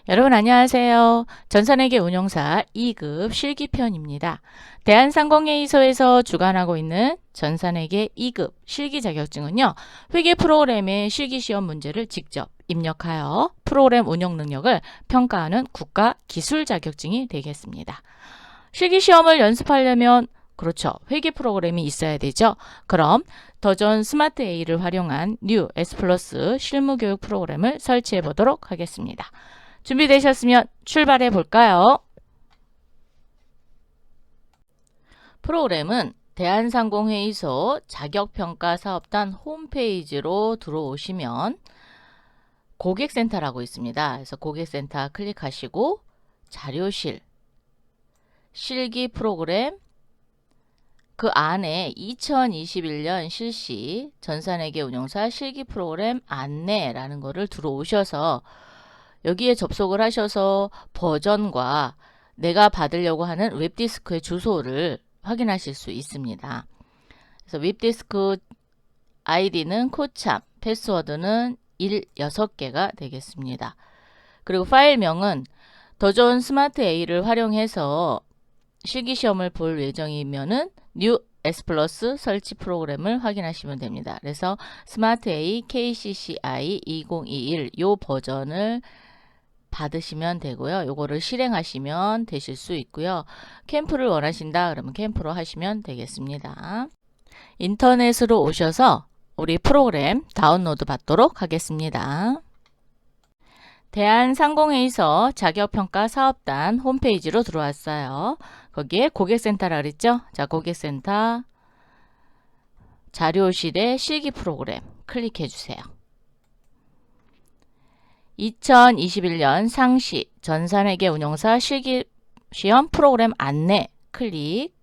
여러분 안녕하세요. 전산회계 운용사 2급 실기편입니다. 대한상공회의소에서 주관하고 있는 전산회계 2급 실기 자격증은요. 회계 프로그램의 실기시험 문제를 직접 입력하여 프로그램 운영 능력을 평가하는 국가 기술 자격증이 되겠습니다. 실기시험을 연습하려면 그렇죠. 회계 프로그램이 있어야 되죠. 그럼 더존 스마트 A를 활용한 뉴 S 플러스 실무교육 프로그램을 설치해 보도록 하겠습니다. 준비되셨으면 출발해 볼까요? 프로그램은 대한상공회의소 자격평가사업단 홈페이지로 들어오시면 고객센터라고 있습니다. 그래서 고객센터 클릭하시고 자료실, 실기 프로그램, 그 안에 2021년 실시 전산회계 운용사 실기 프로그램 안내라는 거를 들어오셔서 여기에 접속을 하셔서 버전과 내가 받으려고 하는 웹디스크의 주소를 확인하실 수 있습니다. 그래서 웹디스크 아이디는 코참, 패스워드는 6개가 되겠습니다. 그리고 파일명은 더존 스마트 A를 활용해서 실기시험을 볼 예정이면은 뉴 S 플러스 설치 프로그램을 확인하시면 됩니다. 그래서 스마트 A KCCI 2021 요 버전을 받으시면 되고요. 요거를 실행하시면 되실 수 있고요. 캠프를 원하신다 그러면 캠프로 하시면 되겠습니다. 인터넷으로 오셔서 우리 프로그램 다운로드 받도록 하겠습니다. 대한상공회의소 자격평가 사업단 홈페이지로 들어왔어요. 거기에 고객센터라 그랬죠? 자, 고객센터 자료실의 실기 프로그램 클릭해 주세요. 2021년 상시 전산회계 운용사 실기시험 프로그램 안내 클릭.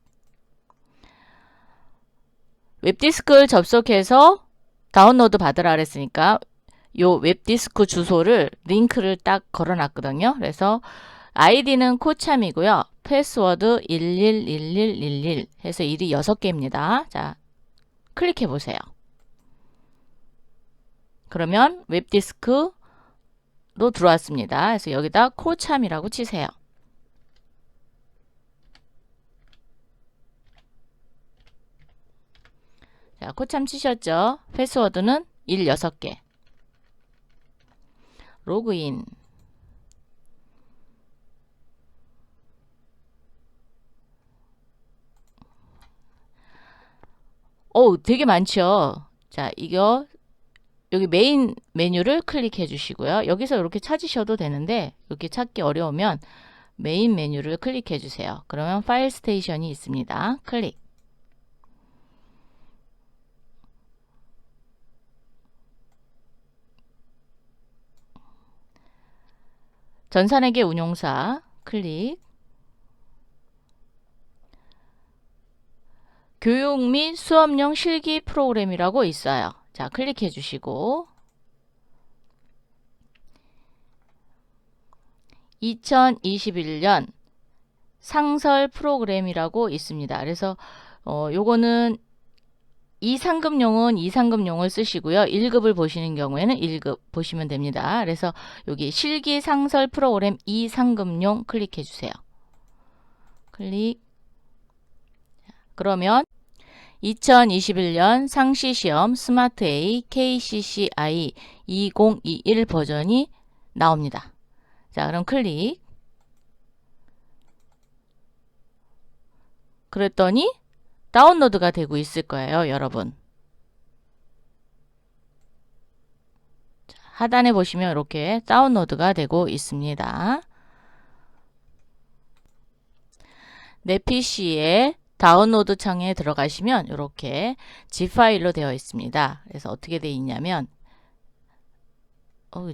웹디스크를 접속해서 다운로드 받으라 그랬으니까 요 웹디스크 주소를 링크를 딱 걸어놨거든요. 그래서 아이디는 코참이고요. 패스워드 111111 해서 1이 6개입니다. 자, 클릭해 보세요. 그러면 웹디스크로 들어왔습니다. 그래서 여기다 코참이라고 치세요. 자, 코참 치셨죠? 패스워드는 6개. 로그인. 되게 많죠? 자, 이거 여기 메인 메뉴를 클릭해 주시고요. 여기서 이렇게 찾으셔도 되는데 이렇게 찾기 어려우면 메인 메뉴를 클릭해 주세요. 그러면 파일 스테이션이 있습니다. 클릭. 전산회계 운용사 클릭. 교육 및 수업용 실기 프로그램이라고 있어요. 자, 클릭해 주시고 2021년 상설 프로그램이라고 있습니다. 그래서 요거는 2상급용은 2상급용을 쓰시고요. 1급을 보시는 경우에는 1급 보시면 됩니다. 그래서 여기 실기 상설 프로그램 2상급용 클릭해 주세요. 클릭. 그러면 2021년 상시시험 스마트 A KCCI 2021 버전이 나옵니다. 자, 그럼 클릭. 그랬더니 다운로드가 되고 있을 거예요, 여러분. 자, 하단에 보시면 이렇게 다운로드가 되고 있습니다. 내 PC에 다운로드 창에 들어가시면 이렇게 zip 파일로 되어 있습니다. 그래서 어떻게 되어 있냐면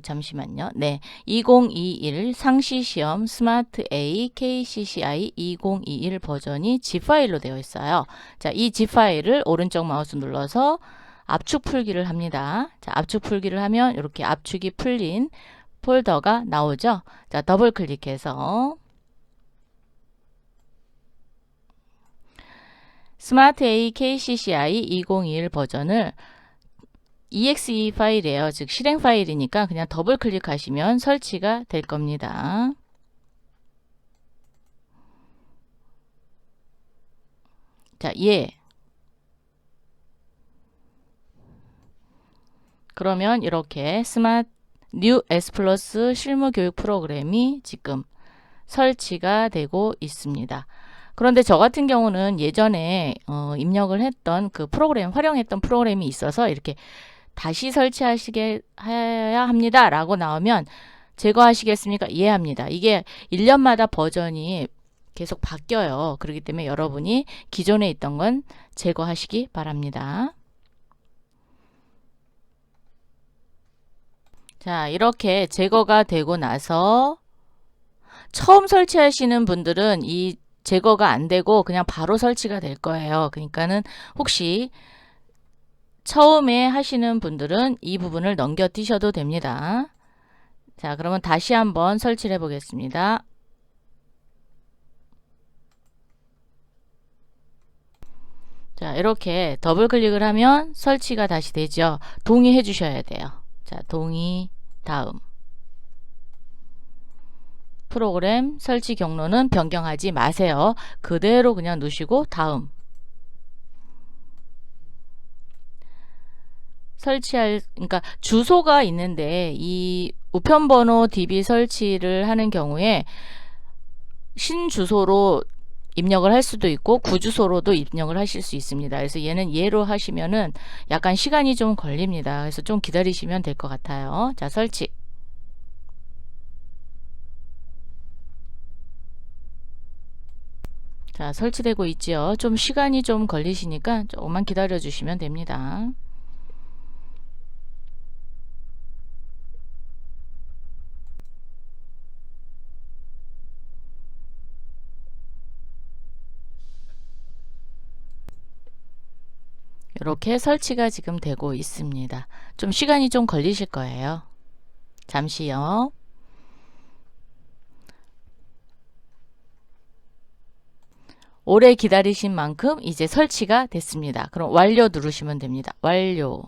잠시만요. 네, 2021 상시시험 스마트 A KCCI 2021 버전이 zip 파일로 되어 있어요. 자, 이 zip 파일을 오른쪽 마우스 눌러서 압축 풀기를 합니다. 자, 압축 풀기를 하면 이렇게 압축이 풀린 폴더가 나오죠. 자, 더블 클릭해서 스마트 A KCCI 2021 버전을 exe 파일이에요. 즉 실행 파일이니까 그냥 더블 클릭하시면 설치가 될 겁니다. 자, 그러면 이렇게 스마트 뉴 S 플러스 실무 교육 프로그램이 지금 설치가 되고 있습니다. 그런데 저 같은 경우는 예전에 입력을 했던 그 프로그램, 활용했던 프로그램이 있어서 이렇게 다시 설치하시게 해야 합니다 라고 나오면 제거하시겠습니까? 이해합니다. 이게 1년마다 버전이 계속 바뀌어요. 그렇기 때문에 여러분이 기존에 있던 건 제거하시기 바랍니다. 자, 이렇게 제거가 되고 나서 처음 설치하시는 분들은 이 제거가 안 되고 그냥 바로 설치가 될 거예요. 그러니까는 혹시 처음에 하시는 분들은 이 부분을 넘겨뛰셔도 됩니다. 자, 그러면 다시 한번 설치를 해 보겠습니다. 자, 이렇게 더블 클릭을 하면 설치가 다시 되죠. 동의해 주셔야 돼요. 자, 동의, 다음. 프로그램 설치 경로는 변경하지 마세요. 그대로 그냥 누르시고 다음. 그러니까 주소가 있는데 이 우편번호 DB 설치를 하는 경우에 신주소로 입력을 할 수도 있고 구주소로도 입력을 하실 수 있습니다. 그래서 얘는 예로 하시면은 약간 시간이 좀 걸립니다. 그래서 좀 기다리시면 될 것 같아요. 자, 설치. 자, 설치되고 있지요. 좀 시간이 좀 걸리시니까 조금만 기다려 주시면 됩니다. 이렇게 설치가 지금 되고 있습니다. 좀 시간이 좀 걸리실 거예요. 잠시요. 오래 기다리신 만큼 이제 설치가 됐습니다. 그럼 완료 누르시면 됩니다. 완료.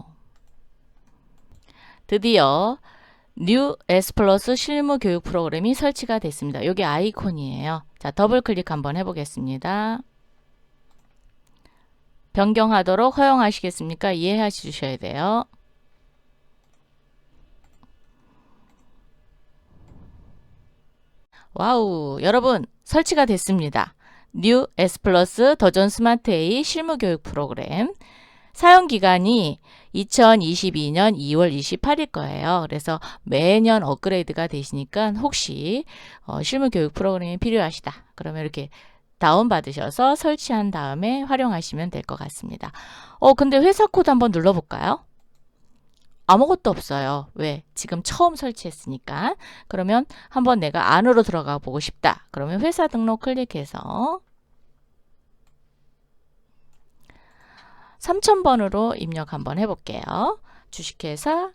드디어 뉴 S 플러스 실무 교육 프로그램이 설치가 됐습니다. 여기 아이콘이에요. 자, 더블 클릭 한번 해보겠습니다. 변경하도록 허용하시겠습니까? 이해해 주셔야 돼요. 와우, 여러분 설치가 됐습니다. 뉴 S 플러스 더전 스마트 A 실무 교육 프로그램. 사용 기간이 2022년 2월 28일 거예요. 그래서 매년 업그레이드가 되시니까 혹시 실무 교육 프로그램이 필요하시다. 그러면 이렇게 다운받으셔서 설치한 다음에 활용하시면 될 것 같습니다. 근데 회사 코드 한번 눌러볼까요? 아무것도 없어요. 왜? 지금 처음 설치했으니까. 그러면 한번 내가 안으로 들어가 보고 싶다. 그러면 회사 등록 클릭해서 3000번으로 입력 한번 해볼게요. 주식회사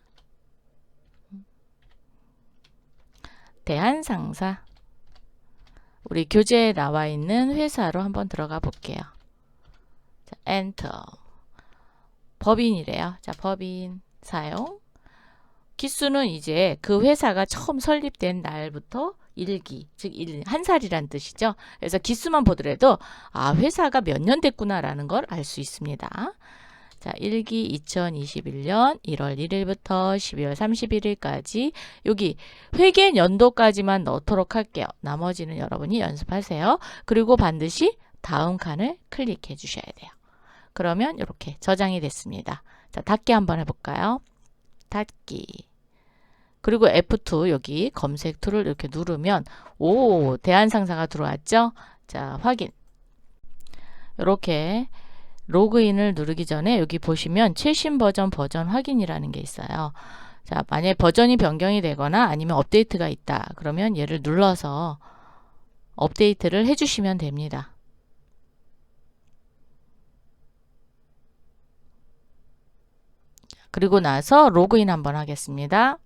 대한상사 우리 교재에 나와 있는 회사로 한번 들어가 볼게요. 자, 엔터. 법인이래요. 자, 법인 사용. 기수는 이제 그 회사가 처음 설립된 날부터 1기, 즉 한 살이란 뜻이죠. 그래서 기수만 보더라도 아, 회사가 몇 년 됐구나라는 걸 알 수 있습니다. 자, 1기 2021년 1월 1일부터 12월 31일까지 여기 회계 연도까지만 넣도록 할게요. 나머지는 여러분이 연습하세요. 그리고 반드시 다음 칸을 클릭해 주셔야 돼요. 그러면 이렇게 저장이 됐습니다. 자, 닫기 한번 해볼까요? 닫기. 그리고 F2 여기 검색 툴을 이렇게 누르면 오, 대한상사가 들어왔죠? 자, 확인. 이렇게 로그인을 누르기 전에 여기 보시면 최신 버전 확인이라는 게 있어요. 자, 만약에 버전이 변경이 되거나 아니면 업데이트가 있다. 그러면 얘를 눌러서 업데이트를 해주시면 됩니다. 그리고 나서 로그인 한번 하겠습니다.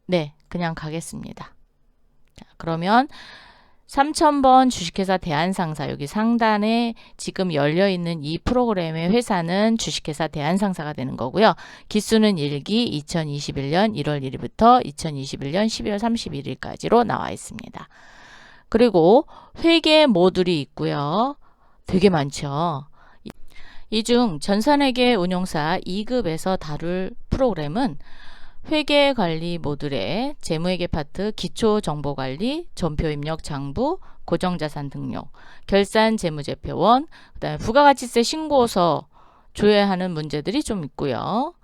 네, 그냥 가겠습니다. 자, 그러면 3000번 주식회사 대한상사, 여기 상단에 지금 열려있는 이 프로그램의 회사는 주식회사 대한상사가 되는 거고요. 기수는 1기 2021년 1월 1일부터 2021년 12월 31일까지로 나와 있습니다. 그리고 회계 모듈이 있고요. 되게 많죠. 이 중 전산회계 운용사 2급에서 다룰 프로그램은 회계관리 모듈의 재무회계 파트, 기초정보관리, 전표 입력 장부, 고정자산 등록, 결산 재무제표원, 그 다음에 부가가치세 신고서 줘야 하는 문제들이 좀 있고요.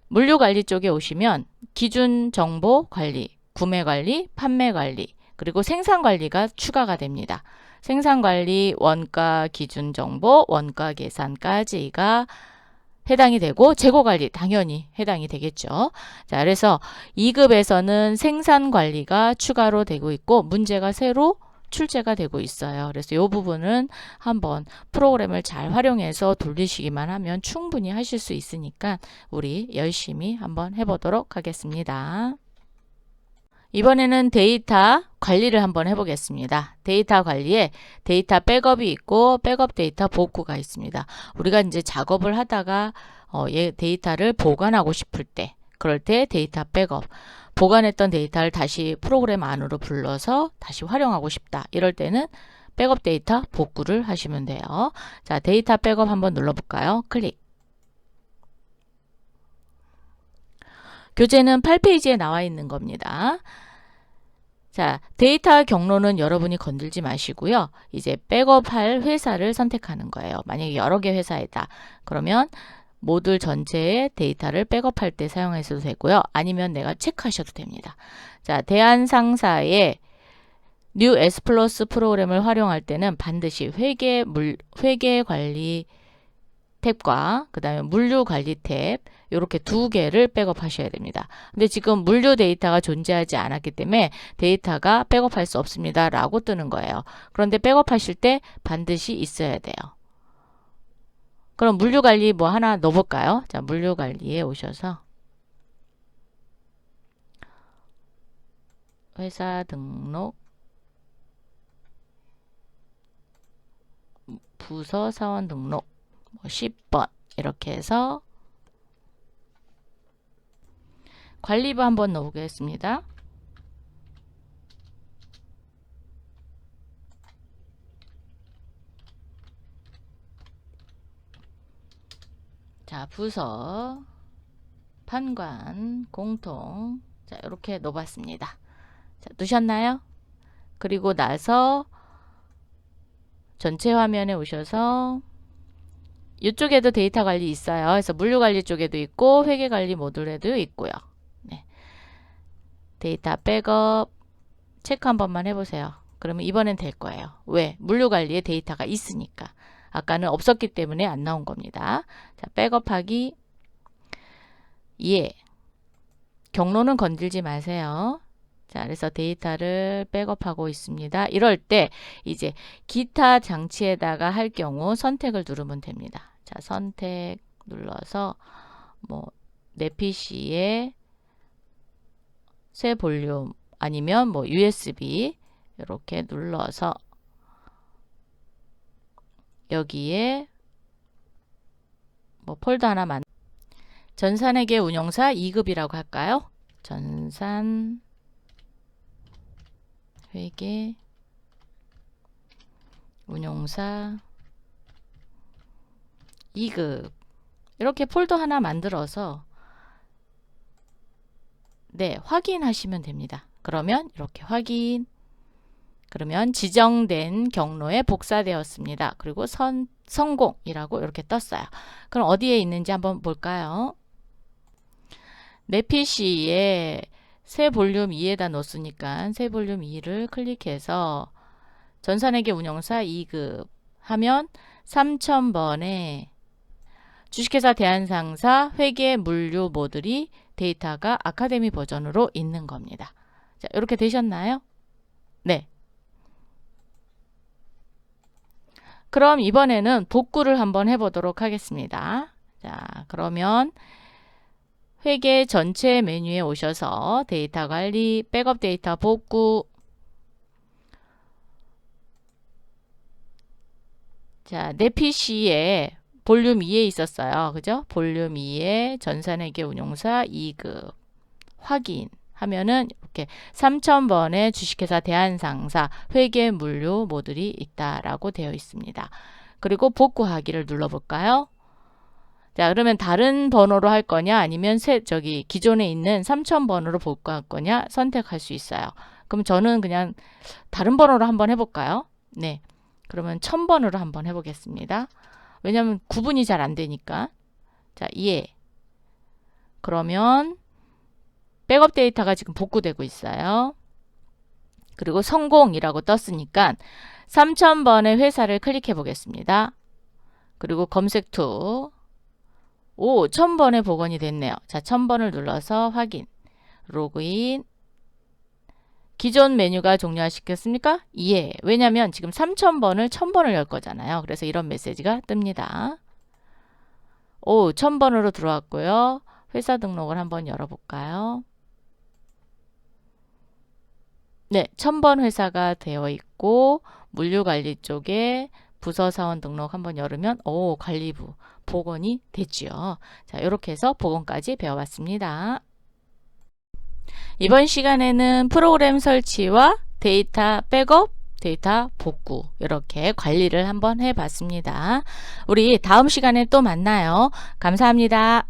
물류관리 쪽에 오시면 기준정보관리, 구매관리, 판매관리, 그리고 생산관리가 추가가 됩니다. 생산관리, 원가 기준정보, 원가 계산까지가 해당이 되고 재고관리 당연히 해당이 되겠죠. 자, 그래서 2급에서는 생산관리가 추가로 되고 있고 문제가 새로 출제가 되고 있어요. 그래서 이 부분은 한번 프로그램을 잘 활용해서 돌리시기만 하면 충분히 하실 수 있으니까 우리 열심히 한번 해보도록 하겠습니다. 이번에는 데이터 관리를 한번 해보겠습니다. 데이터 관리에 데이터 백업이 있고 백업 데이터 복구가 있습니다. 우리가 이제 작업을 하다가 데이터를 보관하고 싶을 때, 그럴 때 데이터 백업, 보관했던 데이터를 다시 프로그램 안으로 불러서 다시 활용하고 싶다. 이럴 때는 백업 데이터 복구를 하시면 돼요. 자, 데이터 백업 한번 눌러볼까요? 클릭. 교재는 8페이지에 나와 있는 겁니다. 자, 데이터 경로는 여러분이 건들지 마시고요. 이제 백업할 회사를 선택하는 거예요. 만약에 여러 개 회사이다. 그러면 모듈 전체의 데이터를 백업할 때 사용하셔도 되고요. 아니면 내가 체크하셔도 됩니다. 자, 대한상사의 New S 플러스 프로그램을 활용할 때는 반드시 회계관리 탭과 그 다음에 물류관리 탭 이렇게 두 개를 백업하셔야 됩니다. 근데 지금 물류 데이터가 존재하지 않았기 때문에 데이터가 백업할 수 없습니다 라고 뜨는 거예요. 그런데 백업하실 때 반드시 있어야 돼요. 그럼 물류관리 뭐 하나 넣어볼까요? 자, 물류관리에 오셔서 회사 등록, 부서 사원 등록 10번 이렇게 해서 관리부 한번 넣어보겠습니다. 자, 부서, 판관, 공통, 자, 이렇게 넣어봤습니다. 자, 넣으셨나요? 그리고 나서 전체 화면에 오셔서 이쪽에도 데이터 관리 있어요. 그래서 물류관리 쪽에도 있고 회계관리 모듈에도 있고요. 네. 데이터 백업 체크 한 번만 해보세요. 그러면 이번엔 될 거예요. 왜? 물류관리에 데이터가 있으니까. 아까는 없었기 때문에 안 나온 겁니다. 자, 백업하기 예. 경로는 건들지 마세요. 자, 그래서 데이터를 백업하고 있습니다. 이럴 때 이제 기타 장치에다가 할 경우 선택을 누르면 됩니다. 자, 선택 눌러서 내 PC에 새 볼륨 아니면 USB 이렇게 눌러서 여기에 폴더 하나 전산회계 운용사 2급이라고 할까요? 전산회계 운용사 2급 이렇게 폴더 하나 만들어서 네, 확인하시면 됩니다. 그러면 이렇게 확인. 그러면 지정된 경로에 복사되었습니다. 그리고 성공이라고 이렇게 떴어요. 그럼 어디에 있는지 한번 볼까요? 내 PC에 새 볼륨 2에다 넣었으니까 새 볼륨 2를 클릭해서 전산회계 운용사 2급 하면 3000번에 주식회사 대한상사 회계 물류 모듈이 데이터가 아카데미 버전으로 있는 겁니다. 자, 이렇게 되셨나요? 네. 그럼 이번에는 복구를 한번 해보도록 하겠습니다. 자, 그러면 회계 전체 메뉴에 오셔서 데이터 관리, 백업 데이터 복구, 자, 내 PC에 볼륨 2에 있었어요. 그죠? 볼륨 2에 전산회계 운용사 2급 확인 하면은 이렇게 3000번의 주식회사 대한상사 회계 물류 모듈이 있다라고 되어 있습니다. 그리고 복구하기를 눌러볼까요? 자, 그러면 다른 번호로 할 거냐 아니면 기존에 있는 3000번으로 복구할 거냐 선택할 수 있어요. 그럼 저는 그냥 다른 번호로 한번 해볼까요? 네. 그러면 1000번으로 한번 해보겠습니다. 왜냐면 구분이 잘 안 되니까. 자, 예. 그러면 백업 데이터가 지금 복구되고 있어요. 그리고 성공이라고 떴으니까 3000번의 회사를 클릭해 보겠습니다. 그리고 검색 툴. 오, 1000번의 복원이 됐네요. 자, 1000번을 눌러서 확인. 로그인. 기존 메뉴가 종료하시겠습니까? 예. 왜냐면 지금 3000번을 1000번을 열 거잖아요. 그래서 이런 메시지가 뜹니다. 오, 1000번으로 들어왔고요. 회사 등록을 한번 열어볼까요? 네, 1000번 회사가 되어 있고 물류관리 쪽에 부서사원 등록 한번 열으면 오, 관리부 복원이 됐죠. 자, 이렇게 해서 복원까지 배워봤습니다. 이번 시간에는 프로그램 설치와 데이터 백업, 데이터 복구 이렇게 관리를 한번 해봤습니다. 우리 다음 시간에 또 만나요. 감사합니다.